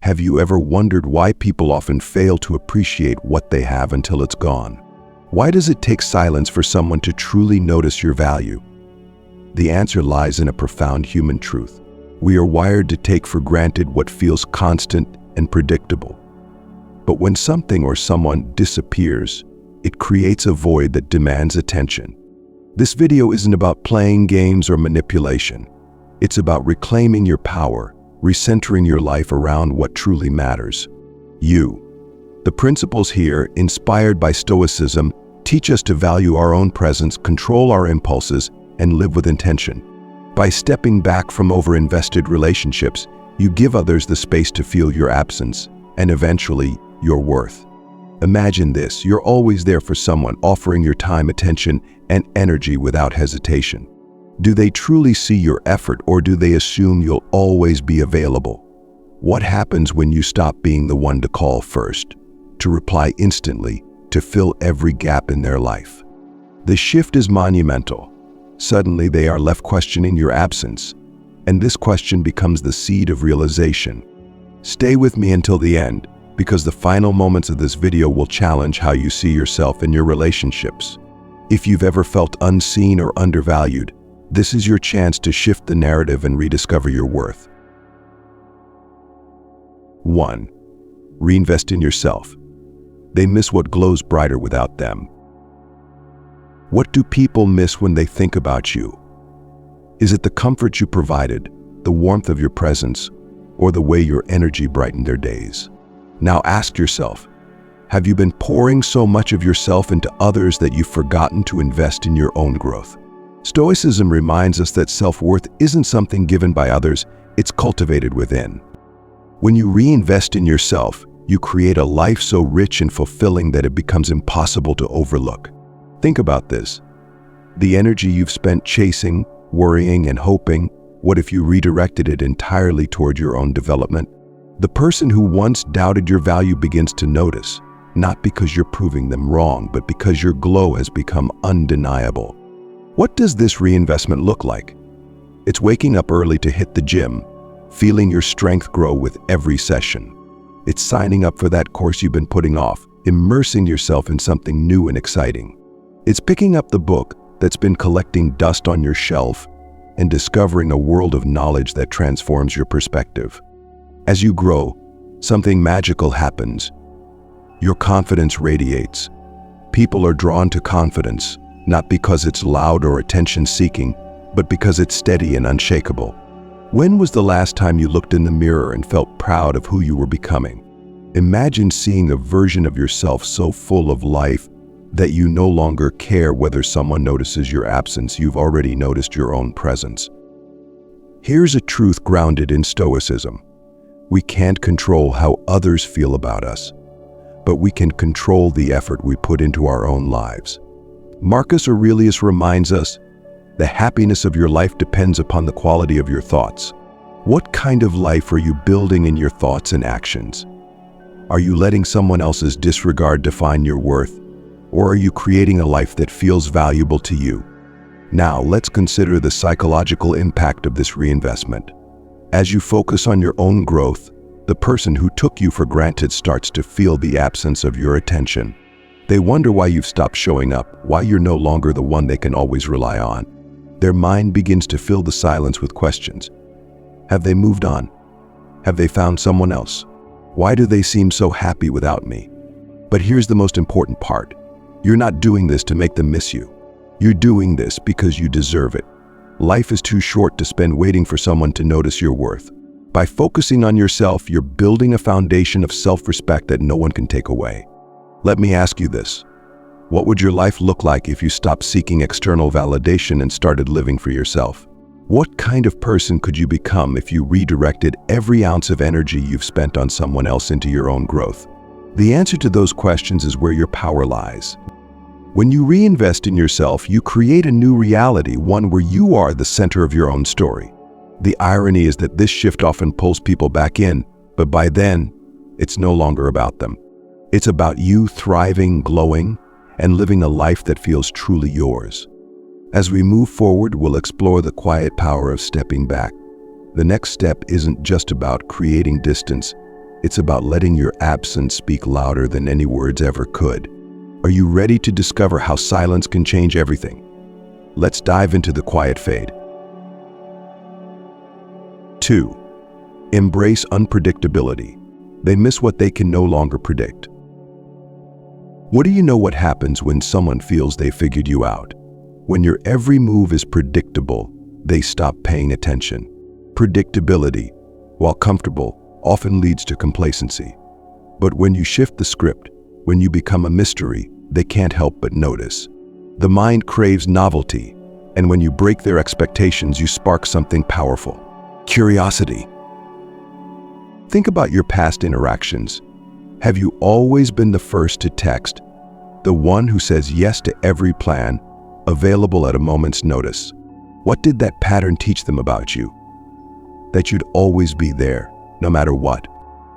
Have you ever wondered why people often fail to appreciate what they have until it's gone? Why does it take silence for someone to truly notice your value? The answer lies in a profound human truth. We are wired to take for granted what feels constant and predictable. But when something or someone disappears, it creates a void that demands attention. This video isn't about playing games or manipulation. It's about reclaiming your power, recentering your life around what truly matters: you. The principles here, inspired by Stoicism, teach us to value our own presence, control our impulses, and live with intention. By stepping back from over-invested relationships, you give others the space to feel your absence, and eventually, your worth. Imagine this: you're always there for someone, offering your time, attention, and energy without hesitation. Do they truly see your effort, or do they assume you'll always be available? What happens when you stop being the one to call first, to reply instantly, to fill every gap in their life? The shift is monumental. Suddenly, they are left questioning your absence, and this question becomes the seed of realization. Stay with me until the end, because the final moments of this video will challenge how you see yourself and your relationships. If you've ever felt unseen or undervalued, this is your chance to shift the narrative and rediscover your worth. 1. Reinvest in yourself. They miss what glows brighter without them. What do people miss when they think about you? Is it the comfort you provided, the warmth of your presence, or the way your energy brightened their days? Now ask yourself, have you been pouring so much of yourself into others that you've forgotten to invest in your own growth? Stoicism reminds us that self-worth isn't something given by others, it's cultivated within. When you reinvest in yourself, you create a life so rich and fulfilling that it becomes impossible to overlook. Think about this. The energy you've spent chasing, worrying, and hoping, what if you redirected it entirely toward your own development? The person who once doubted your value begins to notice, not because you're proving them wrong, but because your glow has become undeniable. What does this reinvestment look like? It's waking up early to hit the gym, feeling your strength grow with every session. It's signing up for that course you've been putting off, immersing yourself in something new and exciting. It's picking up the book that's been collecting dust on your shelf and discovering a world of knowledge that transforms your perspective. As you grow, something magical happens. Your confidence radiates. People are drawn to confidence, not because it's loud or attention-seeking, but because it's steady and unshakable. When was the last time you looked in the mirror and felt proud of who you were becoming? Imagine seeing a version of yourself so full of life that you no longer care whether someone notices your absence. You've already noticed your own presence. Here's a truth grounded in Stoicism. We can't control how others feel about us, but we can control the effort we put into our own lives. Marcus Aurelius reminds us, the happiness of your life depends upon the quality of your thoughts. What kind of life are you building in your thoughts and actions? Are you letting someone else's disregard define your worth, or are you creating a life that feels valuable to you? Now, let's consider the psychological impact of this reinvestment. As you focus on your own growth, the person who took you for granted starts to feel the absence of your attention. They wonder why you've stopped showing up, why you're no longer the one they can always rely on. Their mind begins to fill the silence with questions. Have they moved on? Have they found someone else? Why do they seem so happy without me? But here's the most important part. You're not doing this to make them miss you. You're doing this because you deserve it. Life is too short to spend waiting for someone to notice your worth. By focusing on yourself, you're building a foundation of self-respect that no one can take away. Let me ask you this. What would your life look like if you stopped seeking external validation and started living for yourself? What kind of person could you become if you redirected every ounce of energy you've spent on someone else into your own growth? The answer to those questions is where your power lies. When you reinvest in yourself, you create a new reality, one where you are the center of your own story. The irony is that this shift often pulls people back in, but by then, it's no longer about them. It's about you thriving, glowing, and living a life that feels truly yours. As we move forward, we'll explore the quiet power of stepping back. The next step isn't just about creating distance, It's about letting your absence speak louder than any words ever could. Are you ready to discover how silence can change everything? Let's dive into the quiet fade. 2. Embrace unpredictability. They miss what they can no longer predict. What do you know what happens when someone feels they figured you out? When your every move is predictable, they stop paying attention. Predictability, while comfortable, often leads to complacency. But when you shift the script, when you become a mystery, they can't help but notice. The mind craves novelty, and when you break their expectations, you spark something powerful. Curiosity. Think about your past interactions. Have you always been the first to text? The one who says yes to every plan, available at a moment's notice? What did that pattern teach them about you? That you'd always be there, no matter what.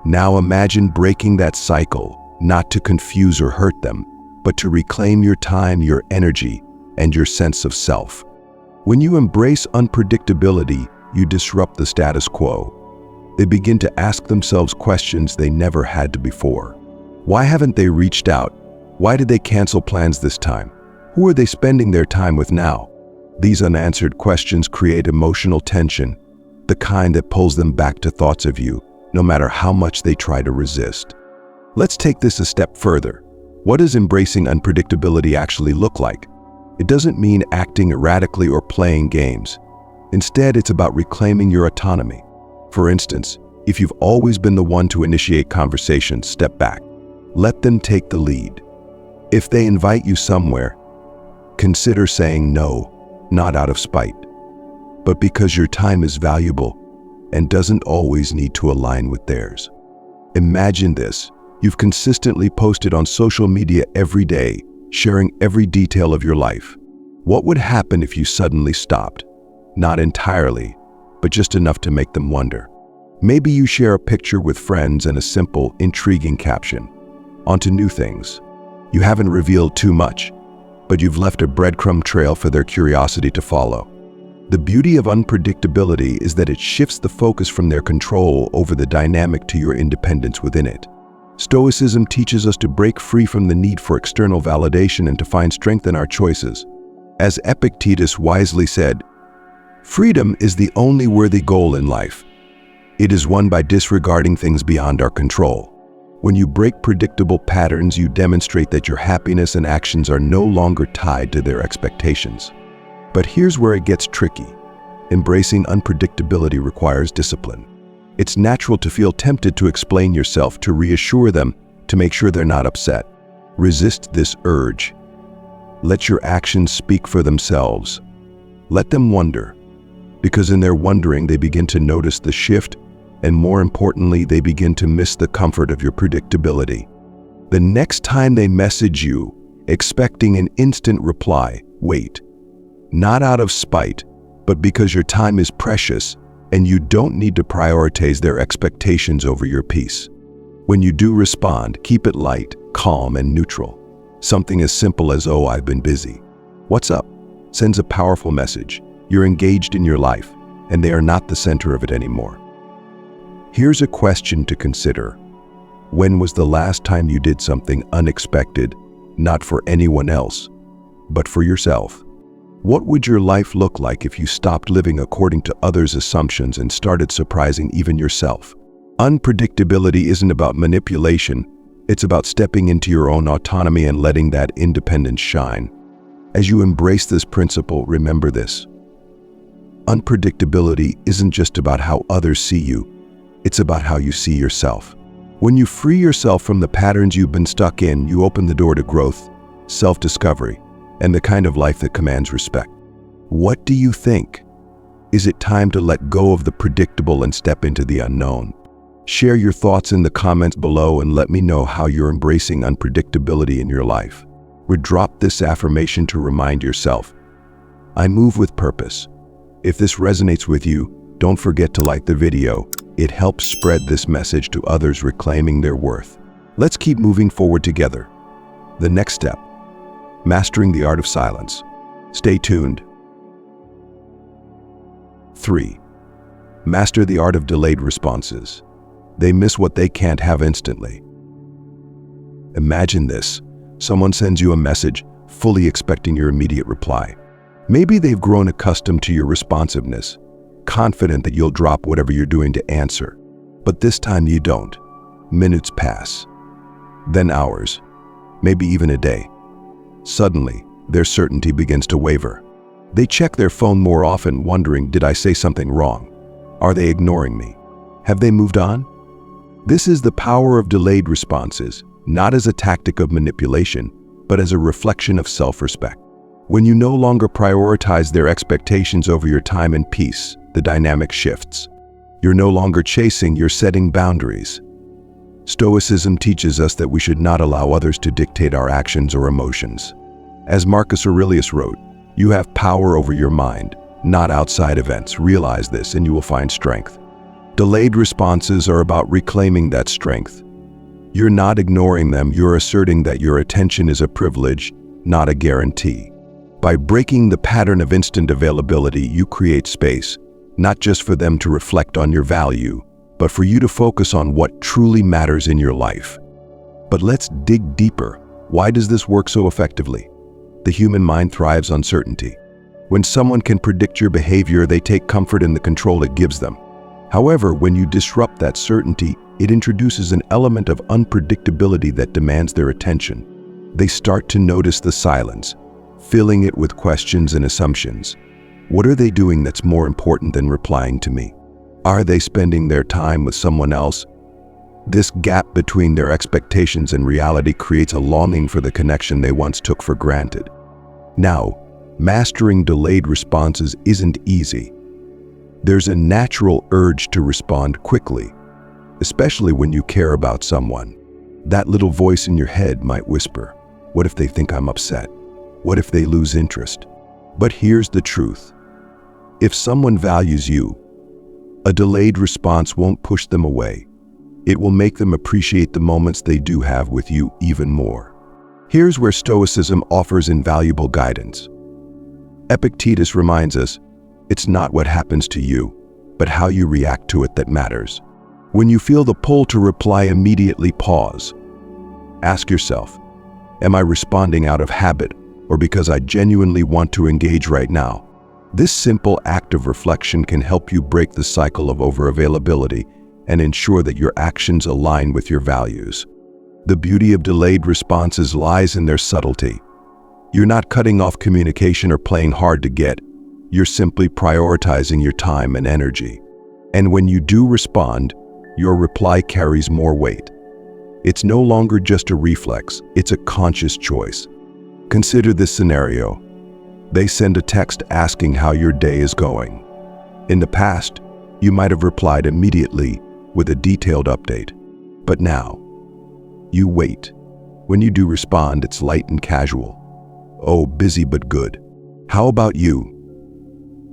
Now imagine breaking that cycle, not to confuse or hurt them, but to reclaim your time, your energy, and your sense of self. When you embrace unpredictability, you disrupt the status quo. They begin to ask themselves questions they never had to before. Why haven't they reached out? Why did they cancel plans this time? Who are they spending their time with now? These unanswered questions create emotional tension, the kind that pulls them back to thoughts of you, no matter how much they try to resist. Let's take this a step further. What does embracing unpredictability actually look like? It doesn't mean acting erratically or playing games. Instead, it's about reclaiming your autonomy. For instance, if you've always been the one to initiate conversations, step back. Let them take the lead. If they invite you somewhere, consider saying no, not out of spite, but because your time is valuable and doesn't always need to align with theirs. Imagine this. You've consistently posted on social media every day, sharing every detail of your life. What would happen if you suddenly stopped? Not entirely, but just enough to make them wonder. Maybe you share a picture with friends and a simple, intriguing caption. On to new things. You haven't revealed too much, but you've left a breadcrumb trail for their curiosity to follow. The beauty of unpredictability is that it shifts the focus from their control over the dynamic to your independence within it. Stoicism teaches us to break free from the need for external validation and to find strength in our choices. As Epictetus wisely said, "Freedom is the only worthy goal in life. It is won by disregarding things beyond our control." When you break predictable patterns, you demonstrate that your happiness and actions are no longer tied to their expectations. But here's where it gets tricky. Embracing unpredictability requires discipline. It's natural to feel tempted to explain yourself, to reassure them, to make sure they're not upset. Resist this urge. Let your actions speak for themselves. Let them wonder, because in their wondering, they begin to notice the shift, and more importantly, they begin to miss the comfort of your predictability. The next time they message you, expecting an instant reply, wait. Not out of spite, but because your time is precious and you don't need to prioritize their expectations over your peace. When you do respond, keep it light, calm, and neutral. Something as simple as, "Oh, I've been busy. What's up?" sends a powerful message. You're engaged in your life, and they are not the center of it anymore. Here's a question to consider. When was the last time you did something unexpected, not for anyone else, but for yourself? What would your life look like if you stopped living according to others' assumptions and started surprising even yourself? Unpredictability isn't about manipulation. It's about stepping into your own autonomy and letting that independence shine. As you embrace this principle, remember this. Unpredictability isn't just about how others see you. It's about how you see yourself. When you free yourself from the patterns you've been stuck in, you open the door to growth, self-discovery, and the kind of life that commands respect. What do you think? Is it time to let go of the predictable and step into the unknown? Share your thoughts in the comments below and let me know how you're embracing unpredictability in your life. Drop this affirmation to remind yourself, I move with purpose. If this resonates with you, don't forget to like the video. It helps spread this message to others reclaiming their worth. Let's keep moving forward together. The next step, mastering the art of silence. Stay tuned. 3. Master the art of delayed responses. They miss what they can't have instantly. Imagine this. Someone sends you a message, fully expecting your immediate reply. Maybe they've grown accustomed to your responsiveness, confident that you'll drop whatever you're doing to answer. But this time you don't. Minutes pass, then hours, maybe even a day. Suddenly, their certainty begins to waver. They check their phone more often, wondering, did I say something wrong? Are they ignoring me? Have they moved on? This is the power of delayed responses, not as a tactic of manipulation, but as a reflection of self-respect. When you no longer prioritize their expectations over your time and peace, the dynamic shifts. You're no longer chasing, you're setting boundaries. Stoicism teaches us that we should not allow others to dictate our actions or emotions. As Marcus Aurelius wrote, you have power over your mind, not outside events. Realize this and you will find strength. Delayed responses are about reclaiming that strength. You're not ignoring them, you're asserting that your attention is a privilege, not a guarantee. By breaking the pattern of instant availability, you create space, not just for them to reflect on your value, but for you to focus on what truly matters in your life. But let's dig deeper. Why does this work so effectively? The human mind thrives on certainty. When someone can predict your behavior, they take comfort in the control it gives them. However, when you disrupt that certainty, it introduces an element of unpredictability that demands their attention. They start to notice the silence, filling it with questions and assumptions. What are they doing that's more important than replying to me? Are they spending their time with someone else? This gap between their expectations and reality creates a longing for the connection they once took for granted. Now, mastering delayed responses isn't easy. There's a natural urge to respond quickly, especially when you care about someone. That little voice in your head might whisper, what if they think I'm upset? What if they lose interest? But here's the truth. If someone values you, a delayed response won't push them away. It will make them appreciate the moments they do have with you even more. Here's where Stoicism offers invaluable guidance. Epictetus reminds us, it's not what happens to you, but how you react to it that matters. When you feel the pull to reply, immediately pause. Ask yourself, am I responding out of habit or because I genuinely want to engage right now? This simple act of reflection can help you break the cycle of overavailability and ensure that your actions align with your values. The beauty of delayed responses lies in their subtlety. You're not cutting off communication or playing hard to get. You're simply prioritizing your time and energy. And when you do respond, your reply carries more weight. It's no longer just a reflex, it's a conscious choice. Consider this scenario. They send a text asking how your day is going. In the past, you might have replied immediately with a detailed update. But now, you wait. When you do respond, it's light and casual. Oh, busy but good. How about you?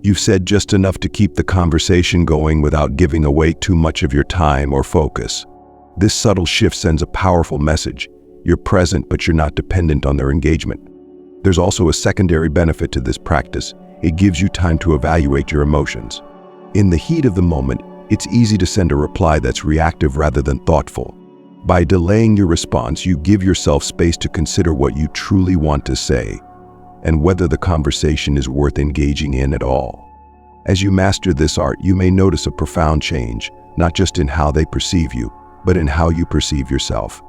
You've said just enough to keep the conversation going without giving away too much of your time or focus. This subtle shift sends a powerful message. You're present, but you're not dependent on their engagement. There's also a secondary benefit to this practice. It gives you time to evaluate your emotions. In the heat of the moment, it's easy to send a reply that's reactive rather than thoughtful. By delaying your response, you give yourself space to consider what you truly want to say and whether the conversation is worth engaging in at all. As you master this art, you may notice a profound change, not just in how they perceive you, but in how you perceive yourself.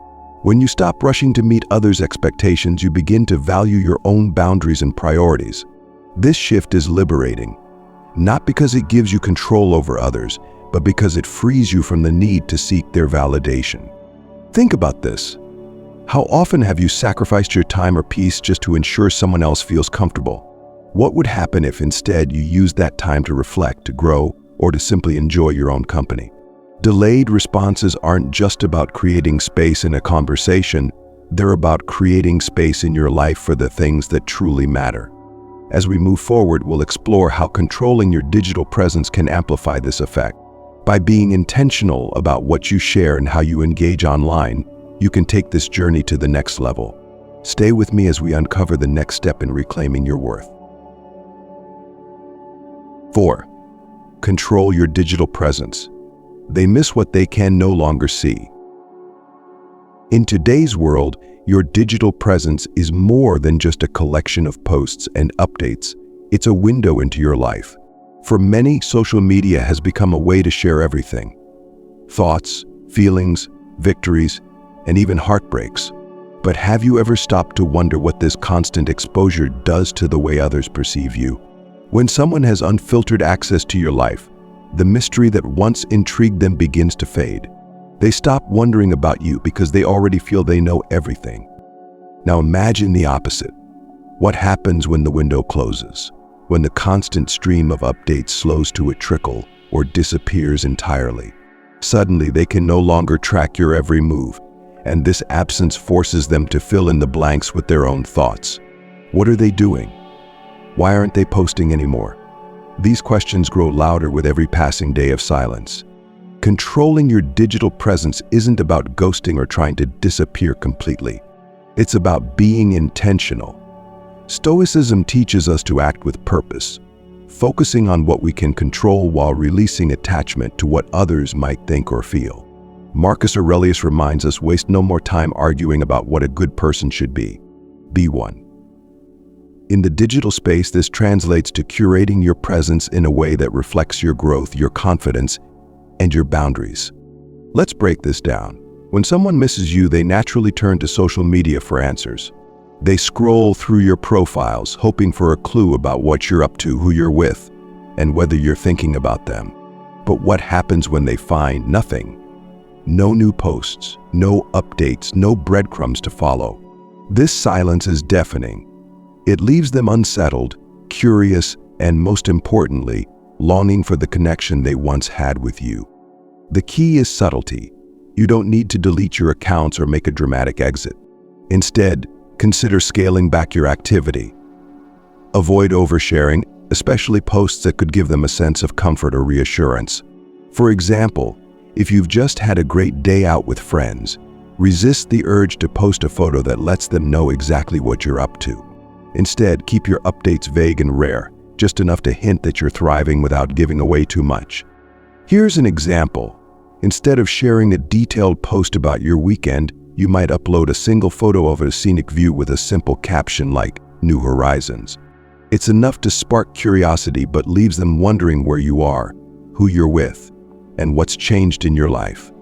When you stop rushing to meet others' expectations, you begin to value your own boundaries and priorities. This shift is liberating, not because it gives you control over others, but because it frees you from the need to seek their validation. Think about this. How often have you sacrificed your time or peace just to ensure someone else feels comfortable? What would happen if instead you used that time to reflect, to grow, or to simply enjoy your own company? Delayed responses aren't just about creating space in a conversation, they're about creating space in your life for the things that truly matter. As we move forward, we'll explore how controlling your digital presence can amplify this effect. By being intentional about what you share and how you engage online, you can take this journey to the next level. Stay with me as we uncover the next step in reclaiming your worth. 4. Control your digital presence. They miss what they can no longer see. In today's world, your digital presence is more than just a collection of posts and updates. It's a window into your life. For many, social media has become a way to share everything. Thoughts, feelings, victories, and even heartbreaks. But have you ever stopped to wonder what this constant exposure does to the way others perceive you? When someone has unfiltered access to your life, the mystery that once intrigued them begins to fade. They stop wondering about you because they already feel they know everything. Now imagine the opposite. What happens when the window closes? When the constant stream of updates slows to a trickle or disappears entirely? Suddenly, they can no longer track your every move, and this absence forces them to fill in the blanks with their own thoughts. What are they doing? Why aren't they posting anymore? These questions grow louder with every passing day of silence. Controlling your digital presence isn't about ghosting or trying to disappear completely. It's about being intentional. Stoicism teaches us to act with purpose, focusing on what we can control while releasing attachment to what others might think or feel. Marcus Aurelius reminds us, waste no more time arguing about what a good person should be. Be one. In the digital space, this translates to curating your presence in a way that reflects your growth, your confidence, and your boundaries. Let's break this down. When someone misses you, they naturally turn to social media for answers. They scroll through your profiles, hoping for a clue about what you're up to, who you're with, and whether you're thinking about them. But what happens when they find nothing? No new posts, no updates, no breadcrumbs to follow. This silence is deafening. It leaves them unsettled, curious, and most importantly, longing for the connection they once had with you. The key is subtlety. You don't need to delete your accounts or make a dramatic exit. Instead, consider scaling back your activity. Avoid oversharing, especially posts that could give them a sense of comfort or reassurance. For example, if you've just had a great day out with friends, resist the urge to post a photo that lets them know exactly what you're up to. Instead, keep your updates vague and rare, just enough to hint that you're thriving without giving away too much. Here's an example. Instead of sharing a detailed post about your weekend, you might upload a single photo of a scenic view with a simple caption like "New Horizons." It's enough to spark curiosity but leaves them wondering where you are, who you're with, and what's changed in your life.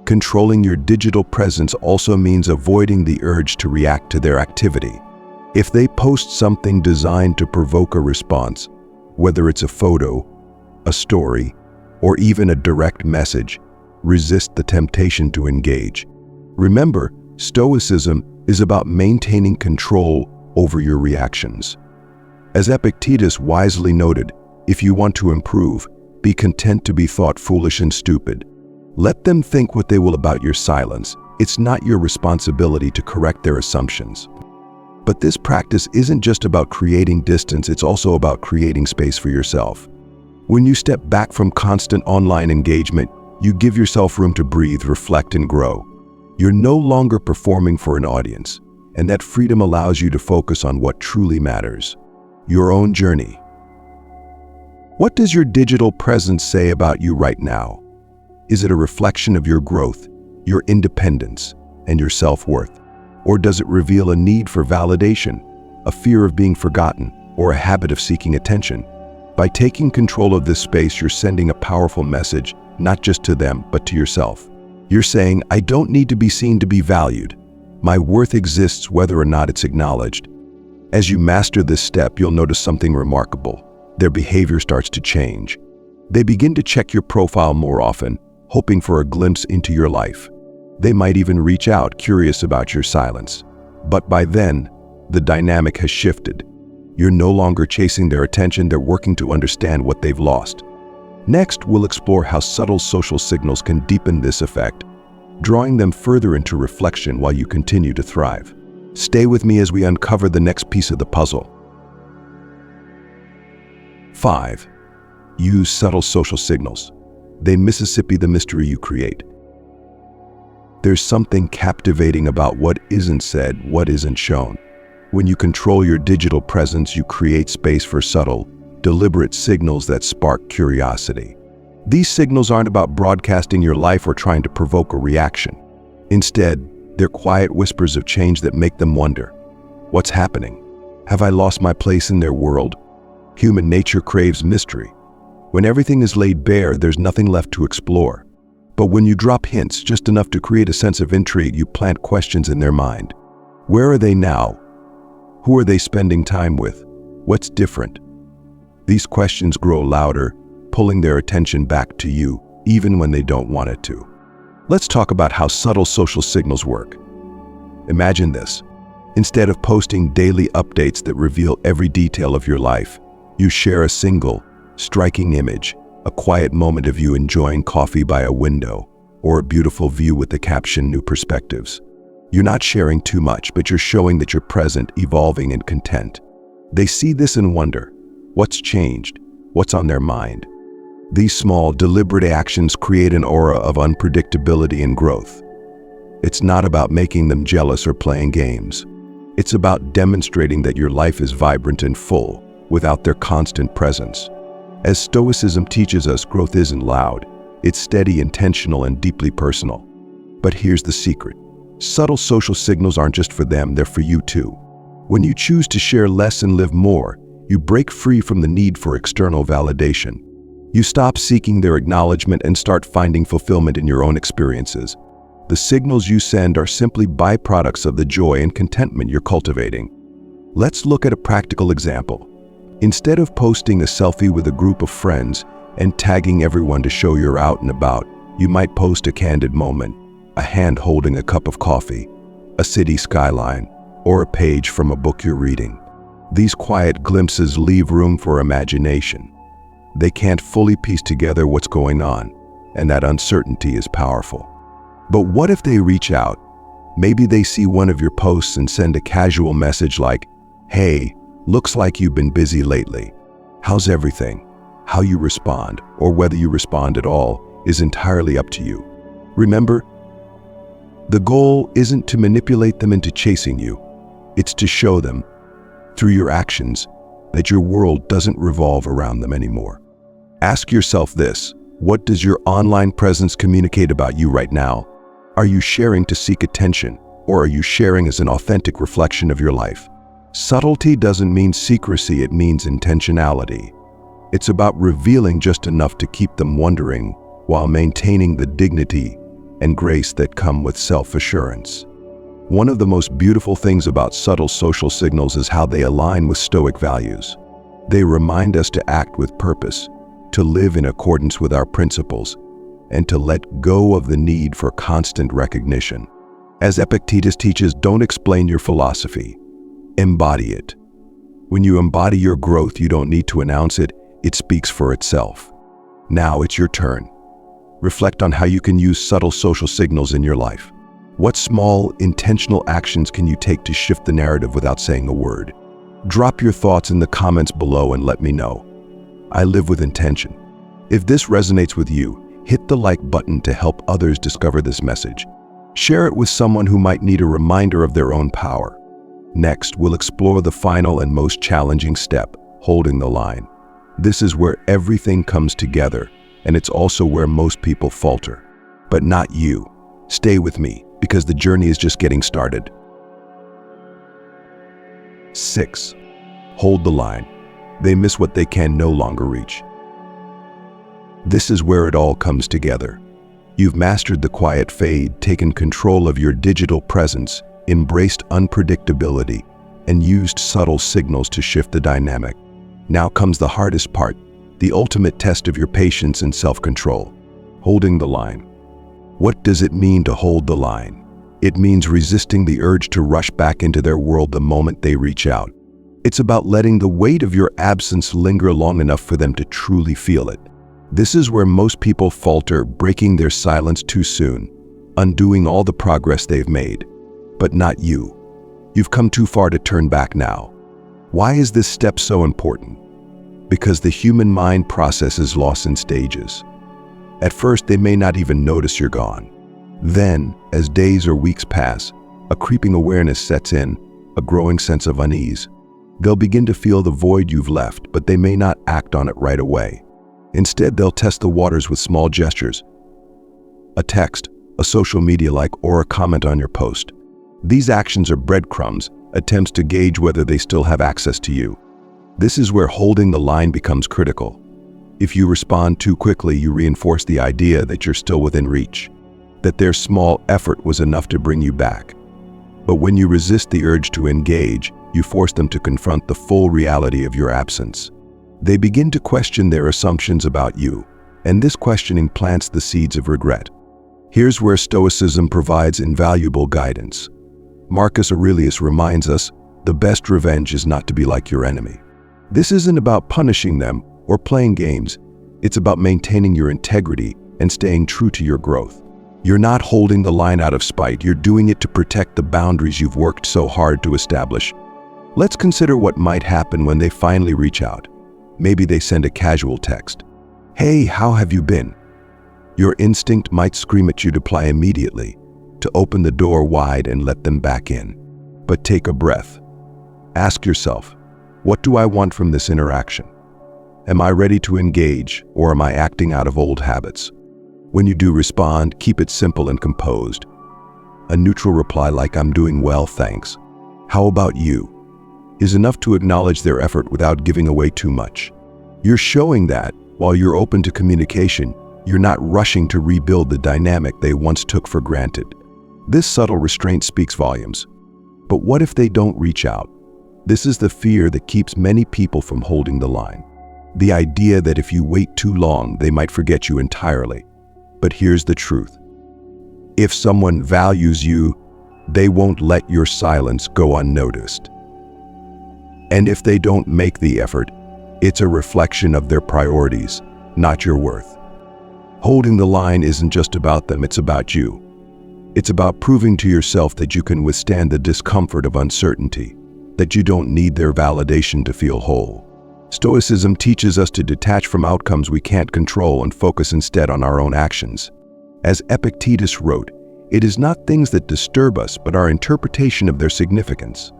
Controlling your digital presence also means avoiding the urge to react to their activity. If they post something designed to provoke a response, whether it's a photo, a story, or even a direct message, resist the temptation to engage. Remember, Stoicism is about maintaining control over your reactions. As Epictetus wisely noted, if you want to improve, be content to be thought foolish and stupid. Let them think what they will about your silence. It's not your responsibility to correct their assumptions. But this practice isn't just about creating distance, it's also about creating space for yourself. When you step back from constant online engagement, you give yourself room to breathe, reflect, and grow. You're no longer performing for an audience, and that freedom allows you to focus on what truly matters: your own journey. What does your digital presence say about you right now? Is it a reflection of your growth, your independence, and your self-worth? Or does it reveal a need for validation, a fear of being forgotten, or a habit of seeking attention? By taking control of this space, you're sending a powerful message, not just to them, but to yourself. You're saying, I don't need to be seen to be valued. My worth exists whether or not it's acknowledged. As you master this step, you'll notice something remarkable. Their behavior starts to change. They begin to check your profile more often, hoping for a glimpse into your life. They might even reach out, curious about your silence. But by then, the dynamic has shifted. You're no longer chasing their attention, they're working to understand what they've lost. Next, we'll explore how subtle social signals can deepen this effect, drawing them further into reflection while you continue to thrive. Stay with me as we uncover the next piece of the puzzle. 5. Use subtle social signals. They Mississippi the mystery you create. There's something captivating about what isn't said, what isn't shown. When you control your digital presence, you create space for subtle, deliberate signals that spark curiosity. These signals aren't about broadcasting your life or trying to provoke a reaction. Instead, they're quiet whispers of change that make them wonder, what's happening? Have I lost my place in their world? Human nature craves mystery. When everything is laid bare, there's nothing left to explore. But when you drop hints, just enough to create a sense of intrigue, you plant questions in their mind. Where are they now? Who are they spending time with? What's different? These questions grow louder, pulling their attention back to you, even when they don't want it to. Let's talk about how subtle social signals work. Imagine this. Instead of posting daily updates that reveal every detail of your life, you share a single, striking image, a quiet moment of you enjoying coffee by a window, or a beautiful view with the caption "New Perspectives." You're not sharing too much, but you're showing that you're present, evolving, and content. They see this and wonder, what's changed? What's on their mind? These small, deliberate actions create an aura of unpredictability and growth. It's not about making them jealous or playing games. It's about demonstrating that your life is vibrant and full without their constant presence. As Stoicism teaches us, growth isn't loud. It's steady, intentional, and deeply personal. But here's the secret. Subtle social signals aren't just for them, they're for you too. When you choose to share less and live more, you break free from the need for external validation. You stop seeking their acknowledgement and start finding fulfillment in your own experiences. The signals you send are simply byproducts of the joy and contentment you're cultivating. Let's look at a practical example. Instead of posting a selfie with a group of friends and tagging everyone to show you're out and about, you might post a candid moment, a hand holding a cup of coffee, a city skyline, or a page from a book you're reading. These quiet glimpses leave room for imagination. They can't fully piece together what's going on, and that uncertainty is powerful. But what if they reach out? Maybe they see one of your posts and send a casual message like, "Hey, looks like you've been busy lately. How's everything?" How you respond, or whether you respond at all, is entirely up to you. Remember, the goal isn't to manipulate them into chasing you. It's to show them, through your actions, that your world doesn't revolve around them anymore. Ask yourself this: what does your online presence communicate about you right now? Are you sharing to seek attention, or are you sharing as an authentic reflection of your life? Subtlety doesn't mean secrecy, it means intentionality. It's about revealing just enough to keep them wondering while maintaining the dignity and grace that come with self-assurance. One of the most beautiful things about subtle social signals is how they align with Stoic values. They remind us to act with purpose, to live in accordance with our principles, and to let go of the need for constant recognition. As Epictetus teaches, don't explain your philosophy, embody it. When you embody your growth, you don't need to announce it, it speaks for itself. Now it's your turn. Reflect on how you can use subtle social signals in your life. What small, intentional actions can you take to shift the narrative without saying a word? Drop your thoughts in the comments below and let me know. I live with intention. If this resonates with you, hit the like button to help others discover this message. Share it with someone who might need a reminder of their own power. Next, we'll explore the final and most challenging step, holding the line. This is where everything comes together, and it's also where most people falter. But not you. Stay with me, because the journey is just getting started. 6. Hold the line. They miss what they can no longer reach. This is where it all comes together. You've mastered the quiet fade, taken control of your digital presence, embraced unpredictability, and used subtle signals to shift the dynamic. Now comes the hardest part, the ultimate test of your patience and self-control. Holding the line. What does it mean to hold the line? It means resisting the urge to rush back into their world the moment they reach out. It's about letting the weight of your absence linger long enough for them to truly feel it. This is where most people falter, breaking their silence too soon, undoing all the progress they've made. But not you. You've come too far to turn back now. Why is this step so important? Because the human mind processes loss in stages. At first, they may not even notice you're gone. Then, as days or weeks pass, a creeping awareness sets in, a growing sense of unease. They'll begin to feel the void you've left, but they may not act on it right away. Instead, they'll test the waters with small gestures. A text, a social media like, or a comment on your post. These actions are breadcrumbs, attempts to gauge whether they still have access to you. This is where holding the line becomes critical. If you respond too quickly, you reinforce the idea that you're still within reach, that their small effort was enough to bring you back. But when you resist the urge to engage, you force them to confront the full reality of your absence. They begin to question their assumptions about you, and this questioning plants the seeds of regret. Here's where Stoicism provides invaluable guidance. Marcus Aurelius reminds us, the best revenge is not to be like your enemy. This isn't about punishing them or playing games. It's about maintaining your integrity and staying true to your growth. You're not holding the line out of spite. You're doing it to protect the boundaries you've worked so hard to establish. Let's consider what might happen when they finally reach out. Maybe they send a casual text. "Hey, how have you been?" Your instinct might scream at you to reply immediately, to open the door wide and let them back in. But take a breath. Ask yourself, what do I want from this interaction? Am I ready to engage, or am I acting out of old habits? When you do respond, keep it simple and composed. A neutral reply like, "I'm doing well, thanks. How about you?" is enough to acknowledge their effort without giving away too much. You're showing that, while you're open to communication, you're not rushing to rebuild the dynamic they once took for granted. This subtle restraint speaks volumes. But what if they don't reach out? This is the fear that keeps many people from holding the line. The idea that if you wait too long, they might forget you entirely. But here's the truth. If someone values you, they won't let your silence go unnoticed. And if they don't make the effort, it's a reflection of their priorities, not your worth. Holding the line isn't just about them, it's about you. It's about proving to yourself that you can withstand the discomfort of uncertainty, that you don't need their validation to feel whole. Stoicism teaches us to detach from outcomes we can't control and focus instead on our own actions. As Epictetus wrote, it is not things that disturb us, but our interpretation of their significance.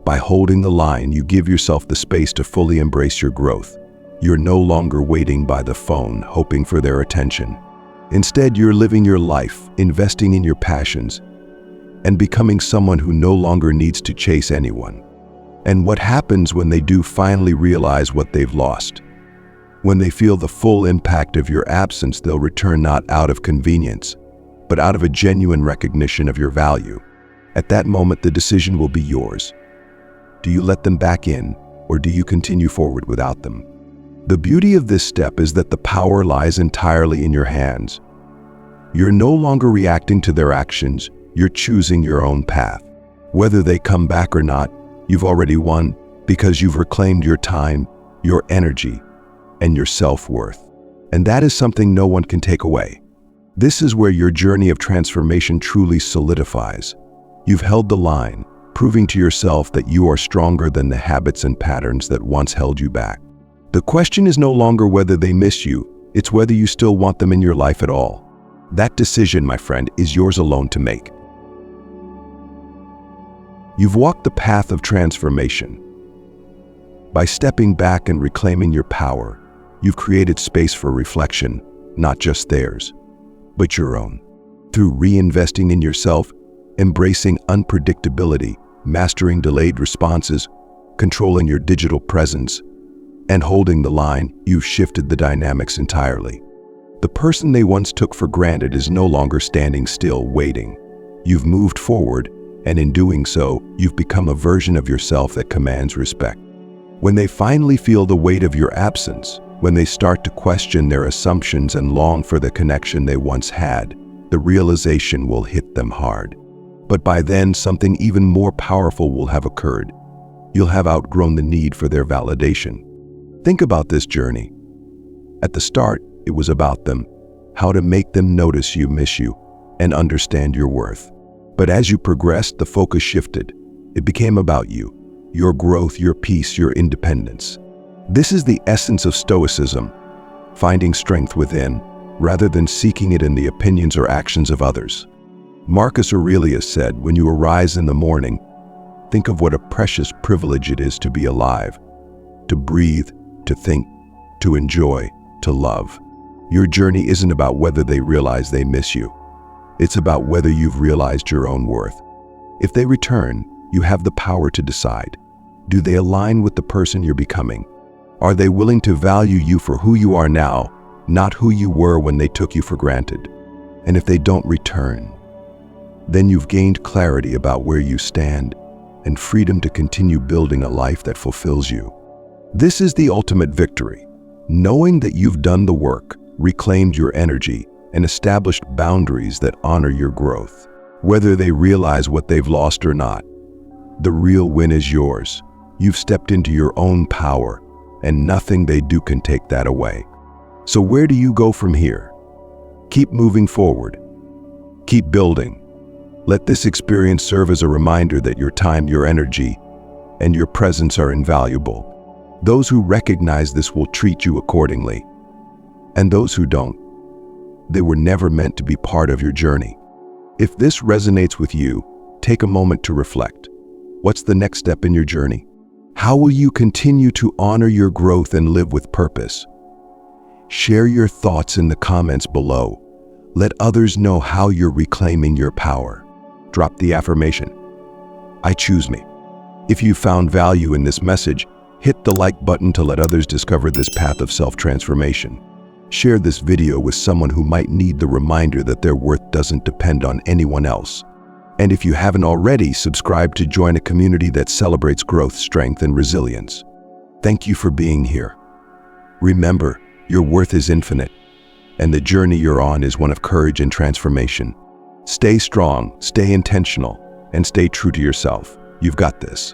By holding the line, you give yourself the space to fully embrace your growth. You're no longer waiting by the phone, hoping for their attention. Instead, you're living your life, investing in your passions, and becoming someone who no longer needs to chase anyone. And what happens when they do finally realize what they've lost? When they feel the full impact of your absence, they'll return not out of convenience, but out of a genuine recognition of your value. At that moment, the decision will be yours. Do you let them back in, or do you continue forward without them? The beauty of this step is that the power lies entirely in your hands. You're no longer reacting to their actions, you're choosing your own path. Whether they come back or not, you've already won, because you've reclaimed your time, your energy, and your self-worth. And that is something no one can take away. This is where your journey of transformation truly solidifies. You've held the line, proving to yourself that you are stronger than the habits and patterns that once held you back. The question is no longer whether they miss you, it's whether you still want them in your life at all. That decision, my friend, is yours alone to make. You've walked the path of transformation. By stepping back and reclaiming your power, you've created space for reflection, not just theirs, but your own. Through reinvesting in yourself, embracing unpredictability, mastering delayed responses, controlling your digital presence, and holding the line, you've shifted the dynamics entirely. The person they once took for granted is no longer standing still, waiting. You've moved forward, and in doing so, you've become a version of yourself that commands respect. When they finally feel the weight of your absence, when they start to question their assumptions and long for the connection they once had, the realization will hit them hard. But by then, something even more powerful will have occurred. You'll have outgrown the need for their validation. Think about this journey. At the start, it was about them, how to make them notice you miss you and understand your worth. But as you progressed, the focus shifted. It became about you, your growth, your peace, your independence. This is the essence of Stoicism, finding strength within, rather than seeking it in the opinions or actions of others. Marcus Aurelius said, when you arise in the morning, think of what a precious privilege it is to be alive, to breathe, to think, to enjoy, to love. Your journey isn't about whether they realize they miss you. It's about whether you've realized your own worth. If they return, you have the power to decide. Do they align with the person you're becoming? Are they willing to value you for who you are now, not who you were when they took you for granted? And if they don't return, then you've gained clarity about where you stand and freedom to continue building a life that fulfills you. This is the ultimate victory, knowing that you've done the work, reclaimed your energy, and established boundaries that honor your growth. Whether they realize what they've lost or not, the real win is yours. You've stepped into your own power, and nothing they do can take that away. So where do you go from here? Keep moving forward. Keep building. Let this experience serve as a reminder that your time, your energy, and your presence are invaluable. Those who recognize this will treat you accordingly. And those who don't, they were never meant to be part of your journey. If this resonates with you, take a moment to reflect. What's the next step in your journey? How will you continue to honor your growth and live with purpose? Share your thoughts in the comments below. Let others know how you're reclaiming your power. Drop the affirmation, I choose me. If you found value in this message, hit the like button to let others discover this path of self-transformation. Share this video with someone who might need the reminder that their worth doesn't depend on anyone else. And if you haven't already, subscribe to join a community that celebrates growth, strength, and resilience. Thank you for being here. Remember, your worth is infinite, and the journey you're on is one of courage and transformation. Stay strong, stay intentional, and stay true to yourself. You've got this.